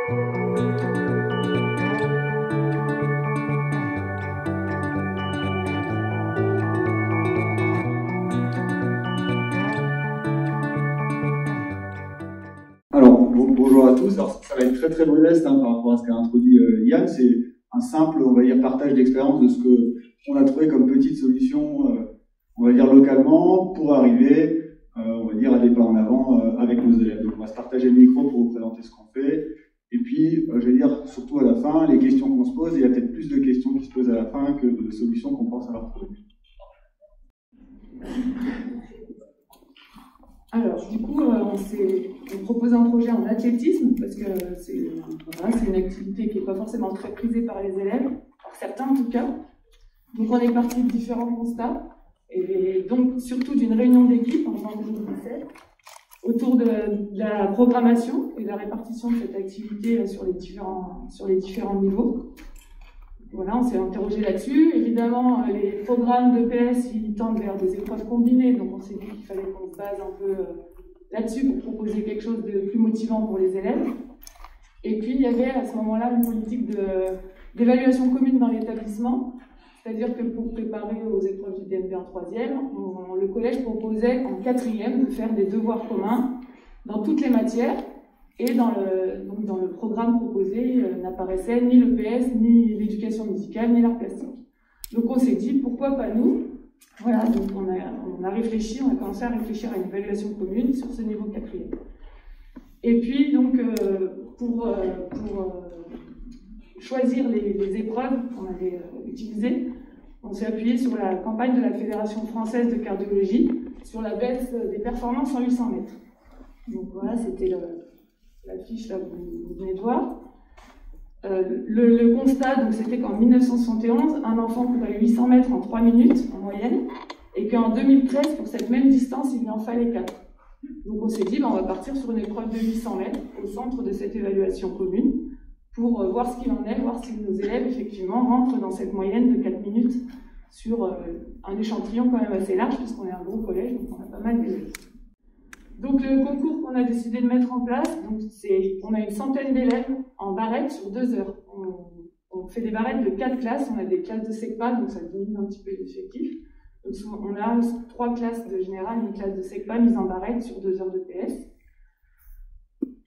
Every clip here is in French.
Alors, bonjour à tous. Alors, ça va être très très modeste par rapport à ce qu'a introduit Yann. C'est un simple, on va dire, partage d'expérience de ce qu'on a trouvé comme petite solution, on va dire localement, pour arriver, on va dire, à des pas en avant avec nos élèves. Donc, on va se partager le micro pour vous présenter ce qu'on fait. Et puis, je vais dire, surtout à la fin, les questions qu'on se pose. Et il y a peut-être plus de questions qui se posent à la fin que de solutions qu'on pense avoir trouvées. Alors, du coup, on propose un projet en athlétisme, parce que c'est une activité qui n'est pas forcément très prisée par les élèves, par certains en tout cas. Donc, on est parti de différents constats, et donc surtout d'une réunion d'équipe en janvier 2017, autour de la programmation et de la répartition de cette activité sur les différents niveaux. Voilà, on s'est interrogé là-dessus. Évidemment, les programmes de PS, ils tendent vers des épreuves combinées, donc on s'est dit qu'il fallait qu'on se base un peu là-dessus pour proposer quelque chose de plus motivant pour les élèves. Et puis, il y avait à ce moment-là une politique d'évaluation commune dans l'établissement, c'est-à-dire que pour préparer aux épreuves du DNP en 3e, le collège proposait en 4e de faire des devoirs communs dans toutes les matières. Et dans le programme proposé, n'apparaissait ni le PS, ni l'éducation musicale, ni l'art plastique. Donc on s'est dit, pourquoi pas nous? Voilà, donc on a réfléchi, on a commencé à réfléchir à une évaluation commune sur ce niveau 4e. Et puis, donc, pour choisir les épreuves qu'on allait utiliser, on s'est appuyé sur la campagne de la Fédération française de cardiologie, sur la baisse des performances en 800 mètres. Donc voilà, c'était la fiche là, vous venez de voir. Le constat, donc, c'était qu'en 1971, un enfant courait 800 mètres en 3 minutes en moyenne, et qu'en 2013, pour cette même distance, il lui en fallait 4. Donc on s'est dit, on va partir sur une épreuve de 800 mètres au centre de cette évaluation commune, pour voir ce qu'il en est, voir si nos élèves, effectivement, rentrent dans cette moyenne de 4 minutes sur un échantillon quand même assez large, puisqu'on est un gros collège, donc on a pas mal d'élèves. Donc le concours qu'on a décidé de mettre en place, on a une centaine d'élèves en barrette sur 2 heures. On fait des barrettes de 4 classes, on a des classes de SECPA, donc ça diminue un petit peu l'effectif. Donc on a 3 classes de général, une classe de SECPA mise en barrette sur 2 heures de PS.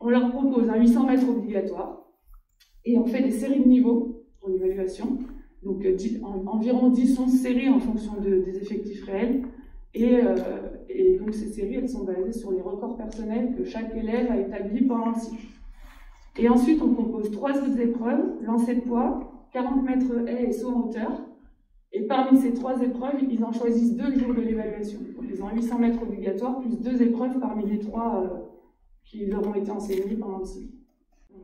On leur propose un 800 mètres obligatoire et on fait des séries de niveaux pour l'évaluation. Donc environ 10-11 séries en fonction des effectifs réels. Et donc ces séries, elles sont basées sur les records personnels que chaque élève a établis pendant le cycle. Et ensuite, on propose 3 autres épreuves, lancer de poids, 40 mètres haies et saut en hauteur. Et parmi ces 3 épreuves, ils en choisissent 2 le jour de l'évaluation. Ils ont 800 mètres obligatoires, plus 2 épreuves parmi les 3 qui leur ont été enseignées pendant le cycle.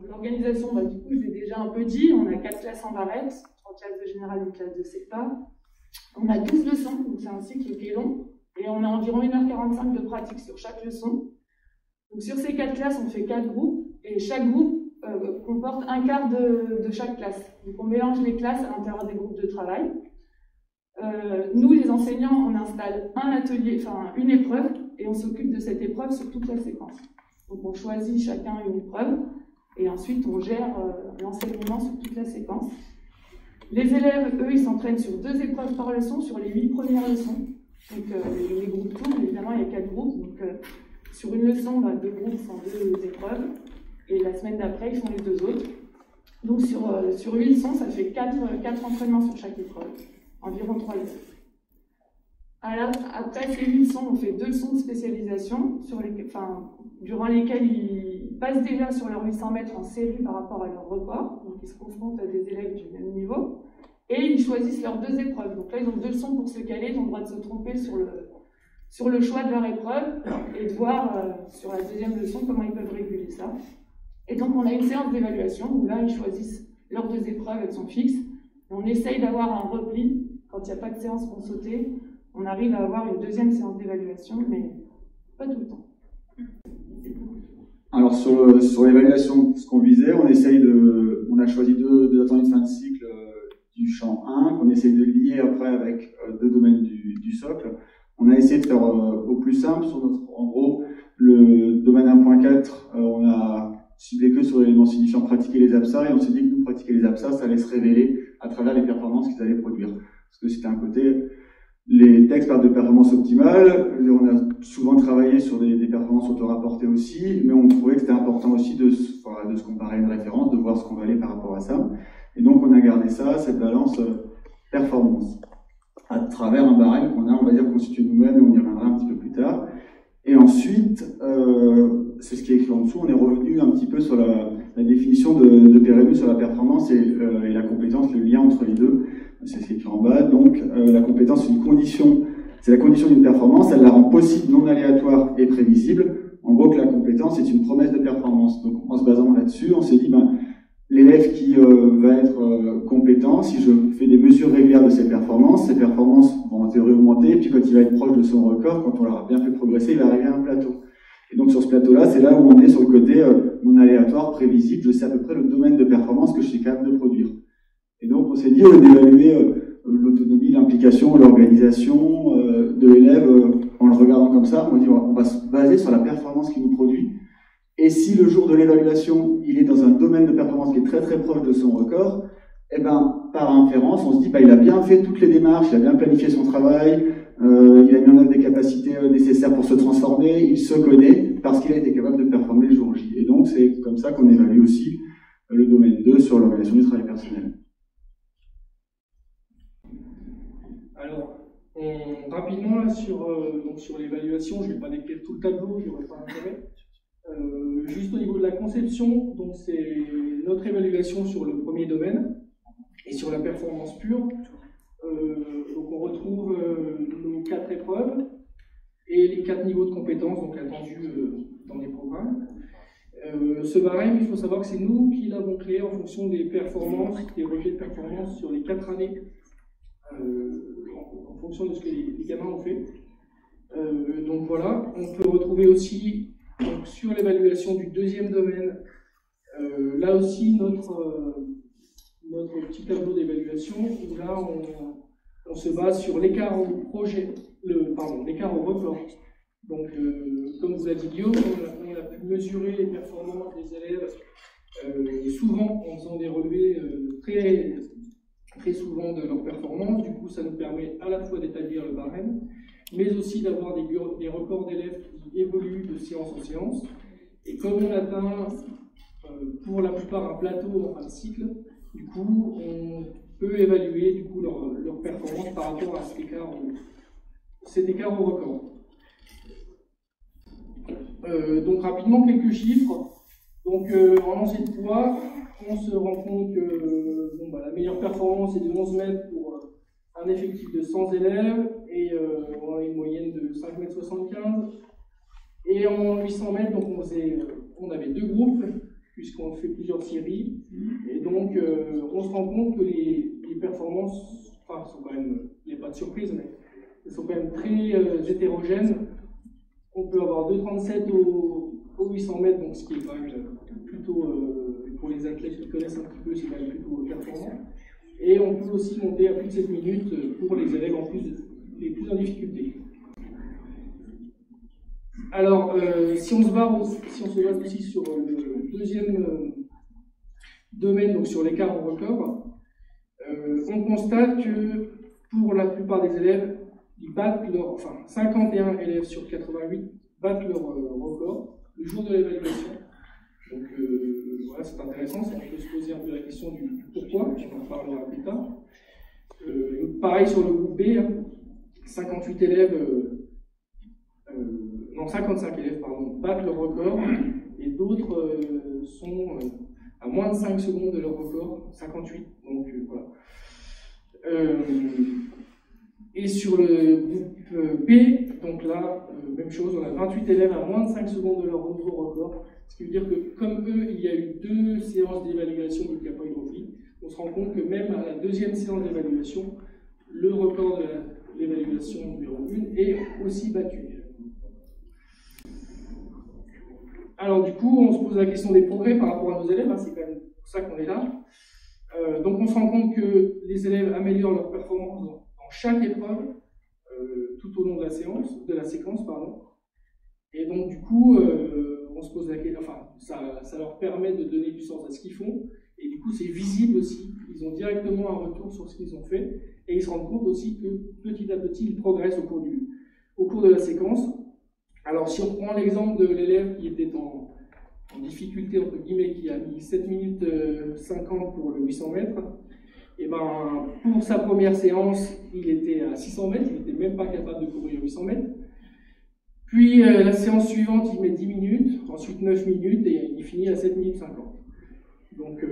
L'organisation, du coup, je l'ai déjà un peu dit, on a 4 classes en barrette, 3 classes de général, une classe de SECPA. On a 12 leçons, donc c'est un cycle qui est long. Et on a environ 1h45 de pratique sur chaque leçon. Donc sur ces 4 classes, on fait 4 groupes, et chaque groupe comporte un quart de chaque classe. Donc on mélange les classes à l'intérieur des groupes de travail. Nous, les enseignants, on installe un atelier, une épreuve, et on s'occupe de cette épreuve sur toute la séquence. Donc on choisit chacun une épreuve, et ensuite on gère l'enseignement sur toute la séquence. Les élèves, eux, ils s'entraînent sur 2 épreuves par leçon, sur les 8 premières leçons. Donc les groupes tournent, évidemment il y a 4 groupes, donc sur une leçon, 2 groupes font 2 épreuves, et la semaine d'après ils font les 2 autres. Donc sur 8 leçons, ça fait 4 entraînements sur chaque épreuve, environ 3 leçons. Alors, après ces 8 leçons, on fait 2 leçons de spécialisation, durant lesquelles ils passent déjà sur leurs 800 mètres en série par rapport à leur record, donc ils se confrontent à des élèves du même niveau. Et ils choisissent leurs 2 épreuves. Donc là, ils ont 2 leçons pour se caler, ils ont le droit de se tromper sur le choix de leur épreuve et de voir sur la 2e leçon comment ils peuvent réguler ça. Et donc, on a une séance d'évaluation où là, ils choisissent leurs 2 épreuves, elles sont fixes. Et on essaye d'avoir un repli. Quand il n'y a pas de séance pour sauter, on arrive à avoir une 2e séance d'évaluation, mais pas tout le temps. Alors sur l'évaluation, ce qu'on visait, on a choisi 2 attendues de fin de cycle du champ 1, qu'on essaye de lier après avec 2 domaines du socle. On a essayé de faire au plus simple. En gros, le domaine 1.4, on a cibler que sur l'élément signifiant pratiquer les APSA, et on s'est dit que nous, pratiquer les APSA, ça allait se révéler à travers les performances qu'ils allaient produire. Parce que c'était un côté, les textes parlent de performance optimale, on a souvent travaillé sur des performances auto-rapportées aussi, mais on trouvait que c'était important aussi de se comparer à une référence, de voir ce qu'on valait par rapport à ça. Et donc on a gardé ça, cette balance performance, à travers un barème qu'on a, on va dire, constitué nous-mêmes, et on y reviendra un petit peu plus tard. Et ensuite, c'est ce qui est écrit en dessous, on est revenu un petit peu sur la définition de PRMU sur la performance et la compétence, le lien entre les deux. C'est ce qui est écrit en bas. Donc, la compétence, c'est une condition, c'est la condition d'une performance, elle la rend possible, non aléatoire et prévisible. En gros, que la compétence est une promesse de performance. Donc, en se basant là-dessus, on s'est dit, l'élève qui va être compétent, si je fais des mesures régulières de ses performances vont en théorie augmenter, et puis quand il va être proche de son record, quand on l'aura bien fait progresser, il va arriver à un plateau. Et donc sur ce plateau-là, c'est là où on est sur le côté non aléatoire, prévisible, je sais à peu près le domaine de performance que je suis capable de produire. Et donc on s'est dit d'évaluer l'autonomie, l'implication, l'organisation de l'élève en le regardant comme ça, on dit on va se baser sur la performance qu'il nous produit. Et si le jour de l'évaluation, il est dans un domaine de performance qui est très très proche de son record, eh ben, par inférence, on se dit, il a bien fait toutes les démarches, il a bien planifié son travail, il a mis en œuvre des capacités nécessaires pour se transformer, il se connaît parce qu'il a été capable de performer le jour J. Et donc, c'est comme ça qu'on évalue aussi le domaine 2 sur l'organisation du travail personnel. Alors, rapidement, là, sur l'évaluation, je ne vais pas décrire tout le tableau, il n'y aurait pas d'intérêt. Juste au niveau de la conception, donc c'est notre évaluation sur le premier domaine et sur la performance pure. Donc on retrouve nos 4 épreuves et les 4 niveaux de compétences donc attendus dans les programmes. Ce barème, il faut savoir que c'est nous qui l'avons créé en fonction des performances, des relevés de performance sur les 4 années, en fonction de ce que les gamins ont fait. Donc voilà, on peut retrouver aussi donc, sur l'évaluation du deuxième domaine, là aussi notre petit tableau d'évaluation, où là on se base sur l'écart au projet, l'écart au record. Donc comme vous l'a dit Guillaume, on a pu mesurer les performances des élèves souvent en faisant des relevés très, très souvent de leurs performances. Du coup ça nous permet à la fois d'établir le barème, mais aussi d'avoir des records d'élèves qui évoluent de séance en séance. Et comme on atteint pour la plupart un plateau en fin de cycle, du coup, on peut évaluer du coup, leur performance par rapport à cet écart au record. Donc rapidement, quelques chiffres. Donc en lancer de poids, on se rend compte que la meilleure performance est de 11 mètres pour un effectif de 100 élèves, et on a une moyenne de 5,75 m. Et en 800 mètres, donc on avait 2 groupes, puisqu'on fait plusieurs séries. Et donc, on se rend compte que les performances, sont quand même, il n'y a pas de surprise, mais elles sont quand même très hétérogènes. On peut avoir 2,37 au 800 mètres, donc ce qui est quand même plutôt, pour les athlètes qui connaissent un petit peu, c'est quand même plutôt performant. Et on peut aussi monter à plus de 7 minutes pour les élèves les plus en difficulté. Alors, si on se base aussi sur le deuxième domaine, donc sur l'écart au record, on constate que pour la plupart des élèves, ils battent 51 élèves sur 88 battent leur record le jour de l'évaluation. Donc voilà, c'est intéressant, on peut se poser un peu la question du pourquoi, on en parlera plus tard. Pareil sur le groupe B, 55 élèves battent leur record, et d'autres sont à moins de 5 secondes de leur record, 58. Donc voilà. Et sur le groupe B, donc là, même chose, on a 28 élèves à moins de 5 secondes de leur nouveau record, ce qui veut dire que comme eux, il y a eu 2 séances d'évaluation de capodrophie, on se rend compte que même à la deuxième séance d'évaluation, le record de l'évaluation numéro 1 est aussi battu. Alors du coup, on se pose la question des progrès par rapport à nos élèves, c'est quand même pour ça qu'on est là. Donc on se rend compte que les élèves améliorent leur performance dans chaque épreuve, tout au long de la séquence. Et donc du coup, on se pose la question, enfin, ça leur permet de donner du sens à ce qu'ils font, et du coup c'est visible aussi, ils ont directement un retour sur ce qu'ils ont fait, et ils se rendent compte aussi que petit à petit ils progressent au cours de la séquence. Alors si on prend l'exemple de l'élève qui était en difficulté, entre guillemets, qui a mis 7 minutes 50 pour le 800 mètres, et ben, pour sa première séance, il était à 600 mètres, il n'était même pas capable de courir 800 mètres. Puis la séance suivante, il met 10 minutes, ensuite 9 minutes, et il finit à 7 minutes 50. Donc,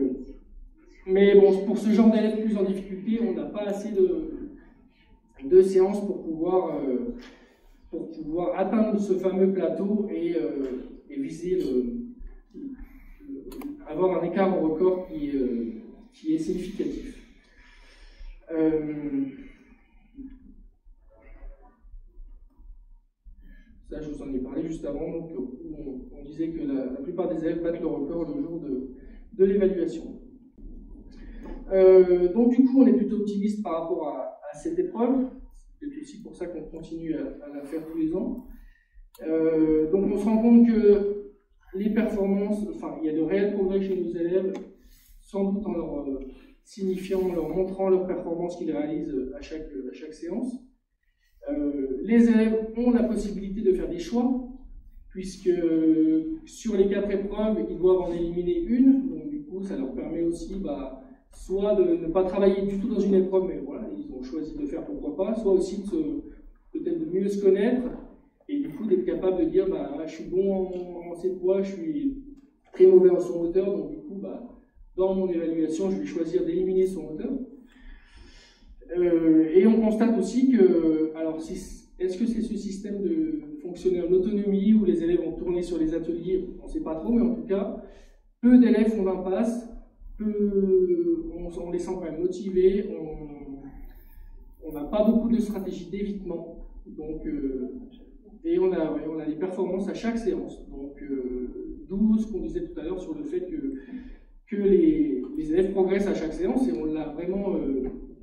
mais bon, pour ce genre d'élèves plus en difficulté, on n'a pas assez de séances pour pouvoir atteindre ce fameux plateau et viser avoir un écart au record qui est significatif. Ça, je vous en ai parlé juste avant, donc on disait que la plupart des élèves battent le record le jour de l'évaluation. Donc du coup, on est plutôt optimiste par rapport à cette épreuve. C'est aussi pour ça qu'on continue à la faire tous les ans. Donc on se rend compte que les performances, enfin, il y a de réels progrès chez nos élèves, sans doute en leur signifiant, en leur montrant leurs performances qu'ils réalisent à chaque séance. Les élèves ont la possibilité de faire des choix, puisque sur les 4 épreuves, ils doivent en éliminer une, donc du coup, ça leur permet aussi soit de ne pas travailler du tout dans une épreuve, mais voilà, ils ont choisi de le faire, pourquoi pas, soit aussi peut-être de mieux se connaître, et du coup d'être capable de dire, je suis bon en lancer de poids, je suis très mauvais en son hauteur, donc du coup, dans mon évaluation, je vais choisir d'éliminer son hauteur. Et on constate aussi que, alors, est-ce que c'est ce système de fonctionner en autonomie où les élèves vont tourner sur les ateliers? On ne sait pas trop, mais en tout cas, peu d'élèves font l'impasse, on les sent quand même motivés, on n'a pas beaucoup de stratégies d'évitement, donc, et on a des performances à chaque séance. Donc, d'où ce qu'on disait tout à l'heure sur le fait que les élèves progressent à chaque séance, et on l'a vraiment.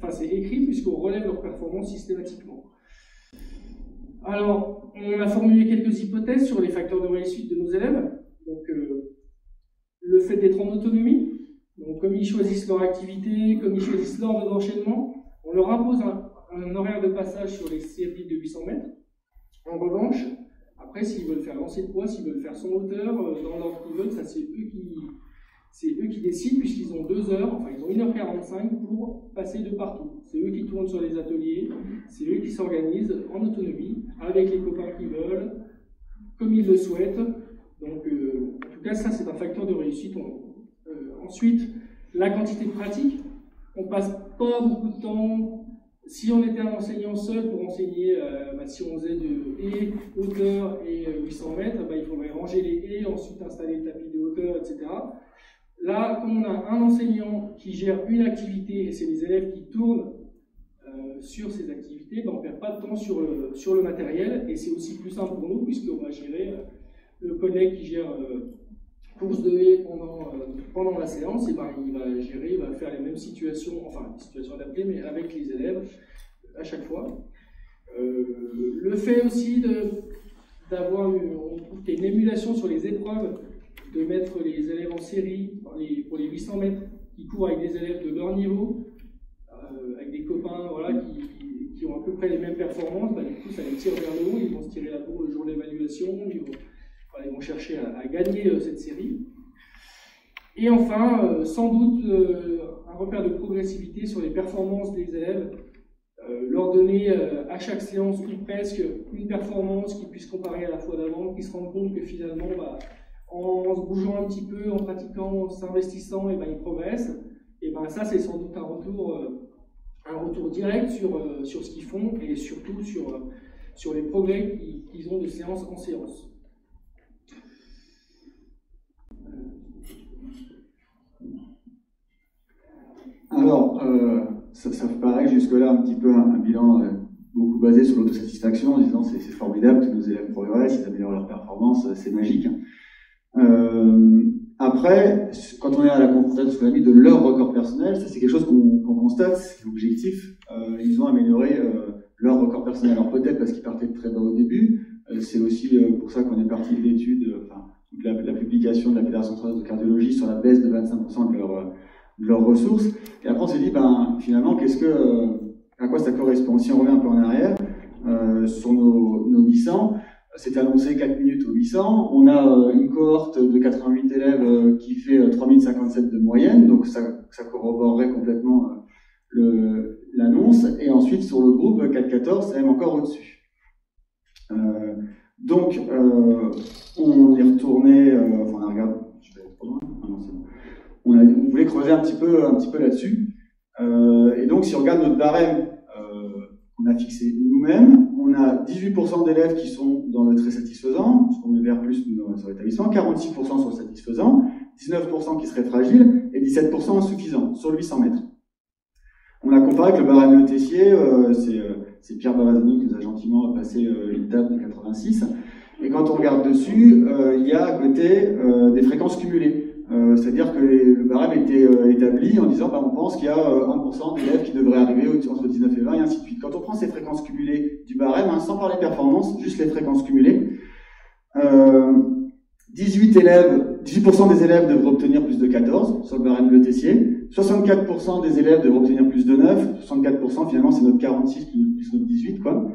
Enfin, c'est écrit puisqu'on relève leur performance systématiquement. Alors, on a formulé quelques hypothèses sur les facteurs de réussite de nos élèves. Donc, le fait d'être en autonomie, donc comme ils choisissent leur activité, comme ils choisissent l'ordre d'enchaînement, on leur impose un horaire de passage sur les séries de 800 mètres. En revanche, après, s'ils veulent faire lancer de poids, s'ils veulent faire son hauteur, dans l'ordre qu'ils veulent, ça c'est eux qui décident, puisqu'ils ont 2 heures, enfin ils ont 1h45 pour passer de partout. C'est eux qui tournent sur les ateliers, c'est eux qui s'organisent en autonomie, avec les copains qu'ils veulent, comme ils le souhaitent. Donc, en tout cas, ça c'est un facteur de réussite. Ensuite, la quantité de pratique. On passe pas beaucoup de temps. Si on était un enseignant seul pour enseigner, si on faisait de haies, hauteur et 800 mètres, il faudrait ranger les haies, ensuite installer le tapis de hauteur, etc. Là, comme on a un enseignant qui gère une activité et c'est les élèves qui tournent sur ces activités, on ne perd pas de temps sur le matériel et c'est aussi plus simple pour nous puisqu'on va gérer le collègue qui gère course de haies pendant la séance, et il va faire les mêmes situations, enfin des situations adaptées, mais avec les élèves à chaque fois. Le fait aussi d'avoir, on trouve qu'il y a une émulation sur les épreuves, de mettre les élèves en série pour les 800 mètres qui courent avec des élèves de leur niveau, avec des copains qui ont à peu près les mêmes performances, du coup ça les tire vers le haut, ils vont se tirer la bourre le jour de l'évaluation, ils vont chercher à gagner cette série. Et enfin, sans doute, un repère de progressivité sur les performances des élèves, leur donner à chaque séance ou presque une performance qu'ils puissent comparer à la fois d'avant, qu'ils se rendent compte que finalement, en se bougeant un petit peu, en pratiquant, en s'investissant, ils progressent. Et ça, c'est sans doute un retour direct sur ce qu'ils font et surtout sur les progrès qu'ils ont de séance en séance. Alors, ça paraît jusque-là un petit peu un bilan beaucoup basé sur l'autosatisfaction, en disant c'est formidable, tous nos élèves progressent, ils améliorent leur performance, c'est magique. Après, quand on est à la confrontation, ce qu'on a dit, de leur record personnel, ça c'est quelque chose qu'on constate, c'est objectif, ils ont amélioré leur record personnel. Alors peut-être parce qu'ils partaient de très bas au début, c'est aussi pour ça qu'on est parti de l'étude, toute la communication de la Fédération française de cardiologie sur la baisse de 25% de leurs ressources. Et après, on s'est dit, ben, finalement, à quoi ça correspond? Si on revient un peu en arrière, sur nos 800, c'était annoncé 4 minutes aux 800. On a une cohorte de 88 élèves qui fait 3057 de moyenne, donc ça corroborerait complètement l'annonce. Et ensuite, sur l'autre groupe, 4-14, c'est même encore au-dessus. Donc, on est retourné, on a regardé, je vais aller trop loin, ah non, c'est bon. On voulait creuser un petit peu là-dessus. Et donc, si on regarde notre barème qu'on a fixé nous-mêmes, on a 18% d'élèves qui sont dans le très satisfaisant, ce qu'on met vers plus sur l'établissement, 46% sur le satisfaisant, 19% qui seraient fragiles et 17% insuffisants sur le 800 mètres. On a comparé avec le barème Le Tessier, c'est Pierre Bavazano qui nous a gentiment passé une table de 86. Et quand on regarde dessus, il y a à côté des fréquences cumulées. C'est-à-dire que le barème était établi en disant on pense qu'il y a 1% d'élèves qui devraient arriver entre 19 et 20 et ainsi de suite. Quand on prend ces fréquences cumulées du barème, sans parler performance, juste les fréquences cumulées, 18% des élèves devraient obtenir plus de 14 sur le barème Le Tessier, 64% des élèves devraient obtenir plus de 9, 64% finalement c'est notre 46 plus notre 18 quoi.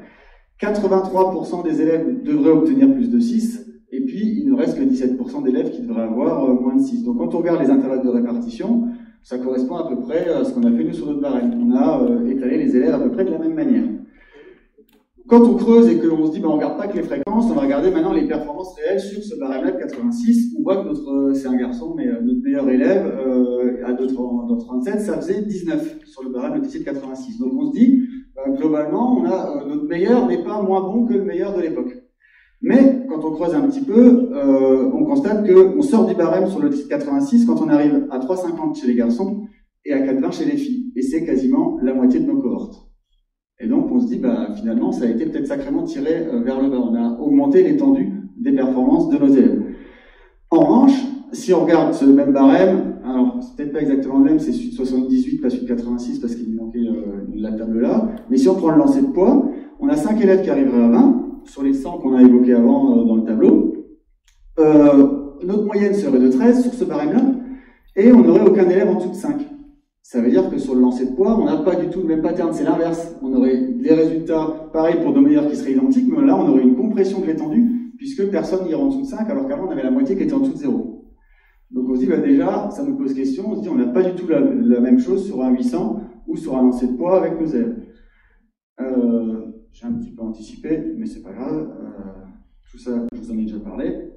83% des élèves devraient obtenir plus de 6, et puis il ne reste que 17% d'élèves qui devraient avoir moins de 6. Donc quand on regarde les intervalles de répartition, ça correspond à peu près à ce qu'on a fait nous sur notre barème. On a étalé les élèves à peu près de la même manière. Quand on creuse et qu'on se dit on ne regarde pas que les fréquences, on va regarder maintenant les performances réelles sur ce barème-là de 86. On voit que c'est un garçon, mais notre meilleur élève dans 37, ça faisait 19 sur le barème Le Tessier de 86. Donc on se dit, globalement, notre meilleur n'est pas moins bon que le meilleur de l'époque. Mais quand on creuse un petit peu, on constate qu'on sort du barème sur le 86 quand on arrive à 3,50 chez les garçons et à 4,20 chez les filles. Et c'est quasiment la moitié de nos cohortes. Et donc on se dit, finalement, ça a été peut-être sacrément tiré vers le bas. On a augmenté l'étendue des performances de nos élèves. En revanche, si on regarde ce même barème, alors c'est peut-être pas exactement le même, c'est celui de 78, pas celui de 86, parce qu'il manquait la table là. Mais si on prend le lancer de poids, on a 5 élèves qui arriveraient à 20, sur les 100 qu'on a évoqués avant dans le tableau. Notre moyenne serait de 13 sur ce barème-là, et on n'aurait aucun élève en dessous de 5. Ça veut dire que sur le lancer de poids, on n'a pas du tout le même pattern, c'est l'inverse. On aurait des résultats pareils pour nos meilleurs qui seraient identiques, mais là on aurait une compression de l'étendue, puisque personne n'ira en dessous de 5, alors qu'avant on avait la moitié qui était en dessou de 0. Donc on se dit, déjà, ça nous pose question, on se dit, on n'a pas du tout la même chose sur un 800 ou sur un lancer de poids avec nos élèves. J'ai un petit peu anticipé, mais c'est pas grave. Tout ça, je vous en ai déjà parlé.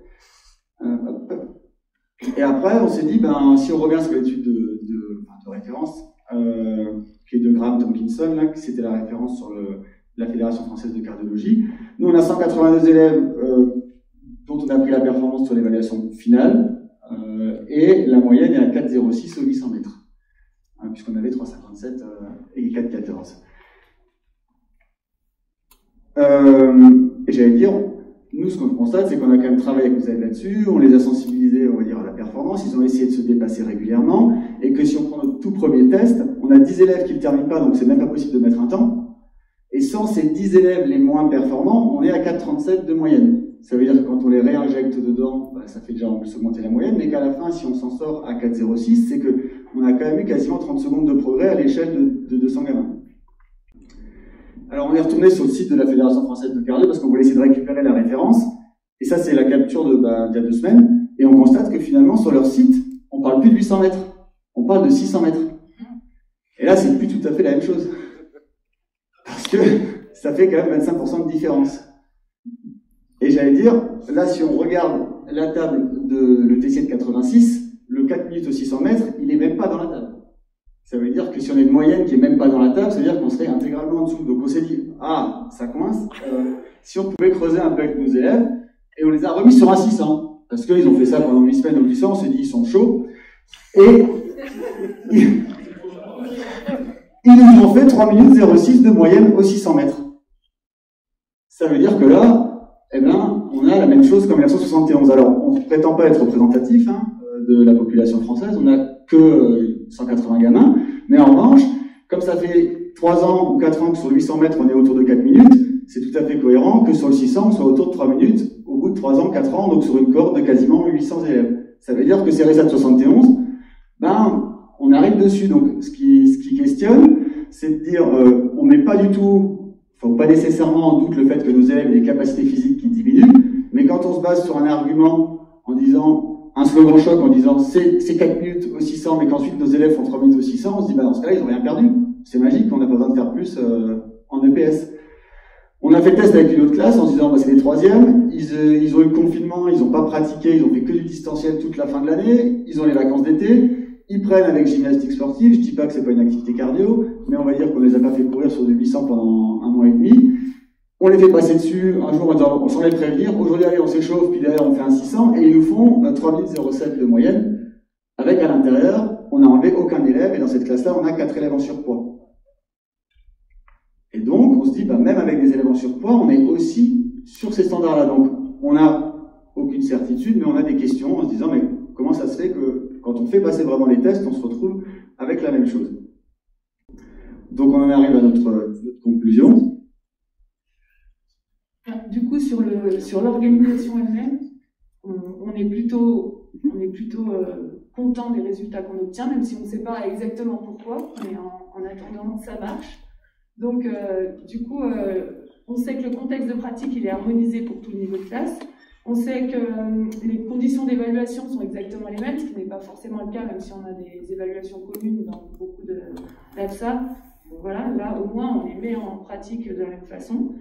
Et après, on s'est dit, si on revient sur l'étude de référence, qui est de Graham Tomkinson, là, c'était la référence sur la Fédération française de cardiologie. Nous, on a 182 élèves dont on a pris la performance sur l'évaluation finale, et la moyenne est à 4,06 au 800 mètres, puisqu'on avait 3,57 et 4,14. Et j'allais dire, nous, ce qu'on constate, c'est qu'on a quand même travaillé avec nos élèves là-dessus, on les a sensibilisés, on va dire, à la performance, ils ont essayé de se dépasser régulièrement, et que si on prend notre tout premier test, on a 10 élèves qui ne le terminent pas, donc c'est même pas possible de mettre un temps, et sans ces 10 élèves les moins performants, on est à 4,37 de moyenne. Ça veut dire que quand on les réinjecte dedans, ça fait déjà en plus augmenter la moyenne, mais qu'à la fin, si on s'en sort à 4,06, c'est qu'on a quand même eu quasiment 30 secondes de progrès à l'échelle de 200 gamins. Alors on est retourné sur le site de la Fédération française de cardio parce qu'on voulait essayer de récupérer la référence, et ça c'est la capture d'il y a 2 semaines, et on constate que finalement sur leur site, on parle plus de 800 mètres, on parle de 600 mètres. Et là c'est plus tout à fait la même chose, parce que ça fait quand même 25% de différence. Et j'allais dire, là si on regarde la table de Le Tessier de 86, le 4 minutes au 600 mètres, il n'est même pas dans la table. Ça veut dire que si on a une moyenne qui est même pas dans la table, ça veut dire qu'on serait intégralement en dessous. Donc on s'est dit, ça coince, si on pouvait creuser un peu avec nos élèves, et on les a remis sur un 600, parce qu'ils ont fait ça pendant 8 semaines au 800, on s'est dit, ils sont chauds, et ils nous ont fait 3 minutes 06 de moyenne au 600 mètres. Ça veut dire que là, on a la même chose qu'en 1971. Alors, on ne prétend pas être représentatif de la population française, on n'a que 180 gamins, mais en revanche, comme ça fait 3 ans ou 4 ans que sur le 800 mètres on est autour de 4 minutes, c'est tout à fait cohérent que sur le 600 on soit autour de 3 minutes au bout de 3 ans, 4 ans, donc sur une cohorte de quasiment 800 élèves. Ça veut dire que ces RSA de 71, ben, on arrive dessus. Donc, ce qui questionne, c'est de dire, on met pas du tout, enfin, pas nécessairement en doute le fait que nos élèves aient des capacités physiques qui diminuent, mais quand on se base sur un argument en disant, un slogan choc en disant, c'est 4 minutes au 600, mais qu'ensuite nos élèves font 3 minutes au 600, on se dit, bah, dans ce cas-là, ils ont rien perdu. C'est magique, on n'a pas besoin de faire plus, en EPS. On a fait le test avec une autre classe en se disant, bah, c'est les troisièmes, ils ont eu le confinement, ils n'ont pas pratiqué, ils ont fait que du distanciel toute la fin de l'année, ils ont les vacances d'été, ils prennent avec gymnastique sportive, je dis pas que c'est pas une activité cardio, mais on va dire qu'on les a pas fait courir sur du 800 pendant 1 mois et demi. On les fait passer dessus un jour en disant, sans les prévenir, aujourd'hui allez on s'échauffe, puis derrière on fait un 600, et ils nous font 3007 de moyenne, avec à l'intérieur, on n'a enlevé aucun élève, et dans cette classe-là, on a 4 élèves en surpoids. Et donc, on se dit, bah, même avec des élèves en surpoids, on est aussi sur ces standards-là. Donc, on n'a aucune certitude, mais on a des questions en se disant, mais comment ça se fait que, quand on fait passer vraiment les tests, on se retrouve avec la même chose? Donc, on en arrive à notre conclusion. Du coup, sur l'organisation elle-même, on est plutôt content des résultats qu'on obtient, même si on ne sait pas exactement pourquoi, mais en attendant, ça marche. Donc, du coup, on sait que le contexte de pratique, il est harmonisé pour tout le niveau de classe. On sait que les conditions d'évaluation sont exactement les mêmes, ce qui n'est pas forcément le cas, même si on a des évaluations communes dans beaucoup d'APSA. Voilà, là, au moins, on les met en pratique de la même façon.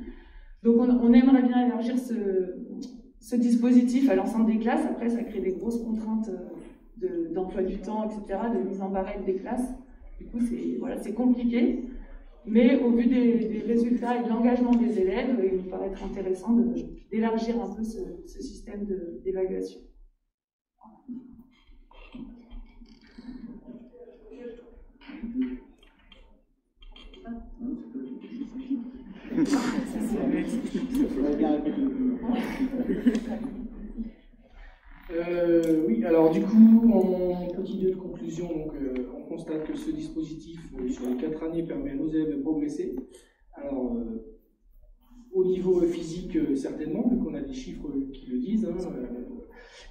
Donc, on aimerait bien élargir ce dispositif à l'ensemble des classes. Après, ça crée des grosses contraintes d'emploi du temps, etc., de mise en barème des classes. Du coup, c'est compliqué. Mais au vu des résultats et de l'engagement des élèves, il nous paraît être intéressant d'élargir un peu ce système d'évaluation. Oui, alors du coup, en petite de conclusion, donc, on constate que ce dispositif sur les 4 années permet à nos élèves de progresser. Alors, au niveau physique, certainement, vu qu'on a des chiffres qui le disent, hein,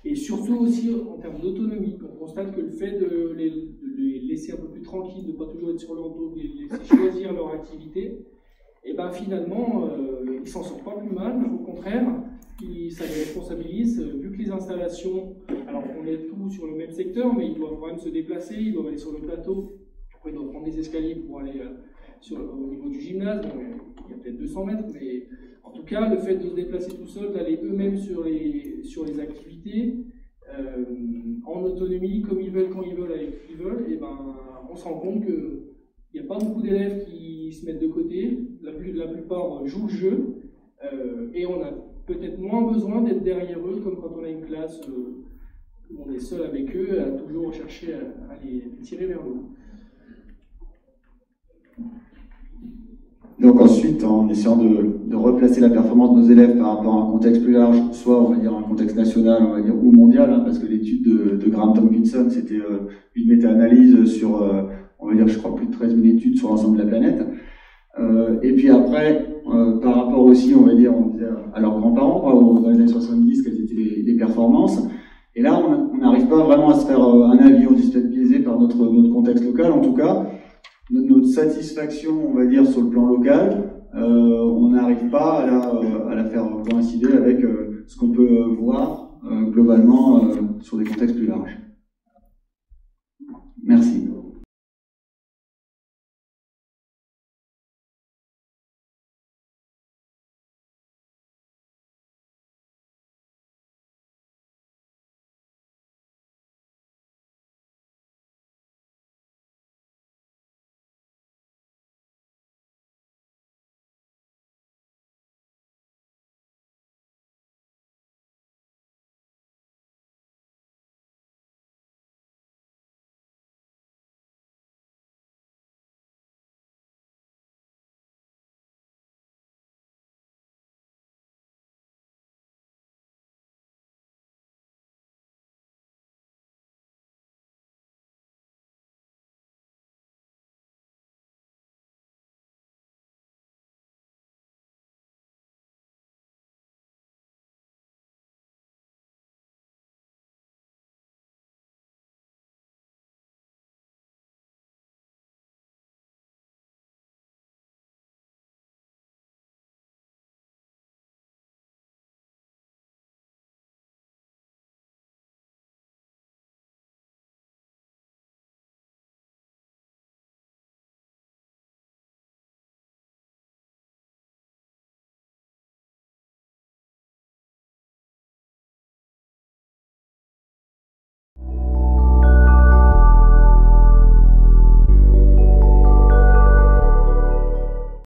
et surtout aussi en termes d'autonomie. On constate que le fait de les laisser un peu plus tranquilles, de ne pas toujours être sur leur dos, de les laisser choisir leur activité, et ben finalement, ils ne s'en sortent pas plus mal, au contraire. Ça les responsabilise, vu que les installations, alors on est tous sur le même secteur, mais ils doivent quand même se déplacer, ils doivent aller sur le plateau, après ils doivent prendre des escaliers pour aller au niveau du gymnase, donc, il y a peut-être 200 mètres, mais en tout cas, le fait de se déplacer tout seul, d'aller eux-mêmes sur les activités, en autonomie, comme ils veulent, quand ils veulent, avec qui ils veulent, et ben, on se rend compte qu'il n'y a pas beaucoup d'élèves qui se mettent de côté, la plupart jouent le jeu, et on a peut-être moins besoin d'être derrière eux, comme quand on a une classe où on est seul avec eux, à toujours chercher à les tirer vers le haut. Donc ensuite, en essayant de replacer la performance de nos élèves par rapport à un contexte plus large, soit on va dire un contexte national, on va dire, ou mondial, hein, parce que l'étude de Graham Tomkinson, c'était une méta-analyse sur, on va dire, je crois, plus de 13 000 études sur l'ensemble de la planète. Et puis après, par rapport aussi, on va dire, on disait à leurs grands-parents, dans les années 70, quelles étaient les performances. Et là, on n'arrive pas vraiment à se faire un avis, on se dit peut-être biaisé par notre contexte local. En tout cas, notre satisfaction, on va dire, sur le plan local, on n'arrive pas à la faire coïncider avec ce qu'on peut voir globalement sur des contextes plus larges. Merci.